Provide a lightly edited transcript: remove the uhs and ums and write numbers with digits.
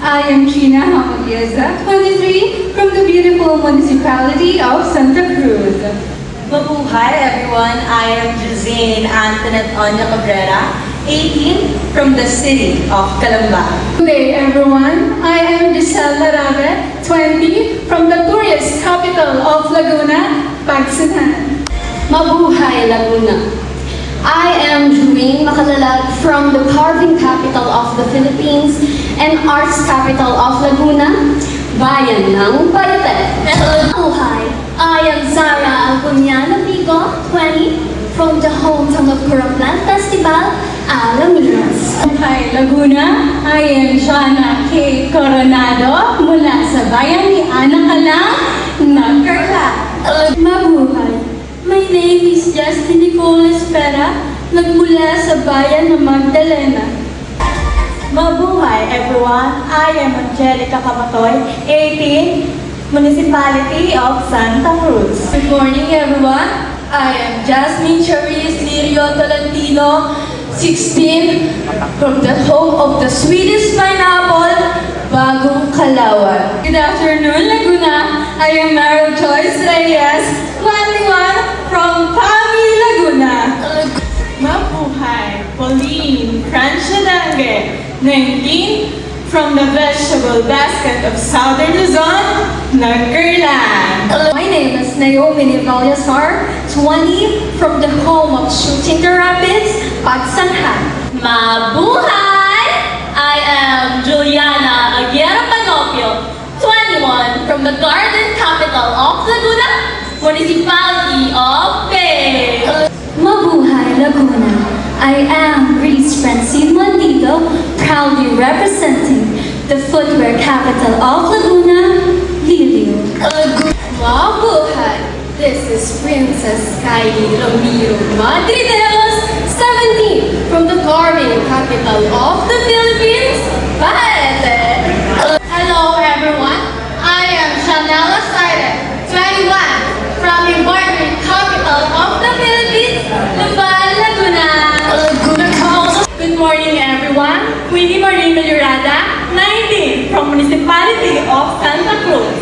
I am Gina Hamadieza, 23, from the beautiful municipality of Santa Cruz. Mabuhay everyone, I am Josine Antoinette Onya Cabrera, 18, from the city of Calamba. Good day everyone, I am Giselle Larave, 20, from the tourist capital of Laguna, Pagsanhan. Mabuhay Laguna. I am Juwing Makalalag from the carving capital of the Philippines and arts capital of Laguna, Bayan ng Bayate. Mabuhay. I am Zara Alcuniano Pico, 20, from the hometown of Curaplan Festival, Alaminos. Hi Laguna, I am Shana K. Coronado mula sa bayan ni Anakalang, Nagkarla. Mabuhay. My name is Justin Nicole Espera, nagmula sa bayan ng Magdalena. Mabuhay everyone, I am Angelica Camatoy, 18, municipality of Santa Cruz. Good morning everyone. I am Jasmine Charis Lirio Tolentino, 16, from the home of the sweetest pineapple, Bagong Kalawan. Good afternoon Laguna, I am Meryl Joyce Reyes, 21, from Pami, Laguna. Mabuhay, Pauline Franchadange, 19, from the vegetable basket of Southern Luzon, Nagkarlan. My name is Naomi Nivalyasar, 20, from the home of Shooting the Rapids, Pagsanhan. Mabuhay! I am Juliana Aguirre Panopio, 21, from the garden capital of Laguna, municipality of Bay. Mabuhay Laguna. I am Reese Francine Mandido, proudly representing the footwear capital of Laguna, Lilio. Mabuhay. This is Princess Kylie Ramiro Madrideros, 17, from the carving capital of the Philippines, Baete. Hello everyone, I am Chanela Saide, 21, from the embroidery capital of the Philippines, Lubal, Laguna. Good morning everyone, Queenie Marie Melurada, 19, from municipality of Santa Cruz.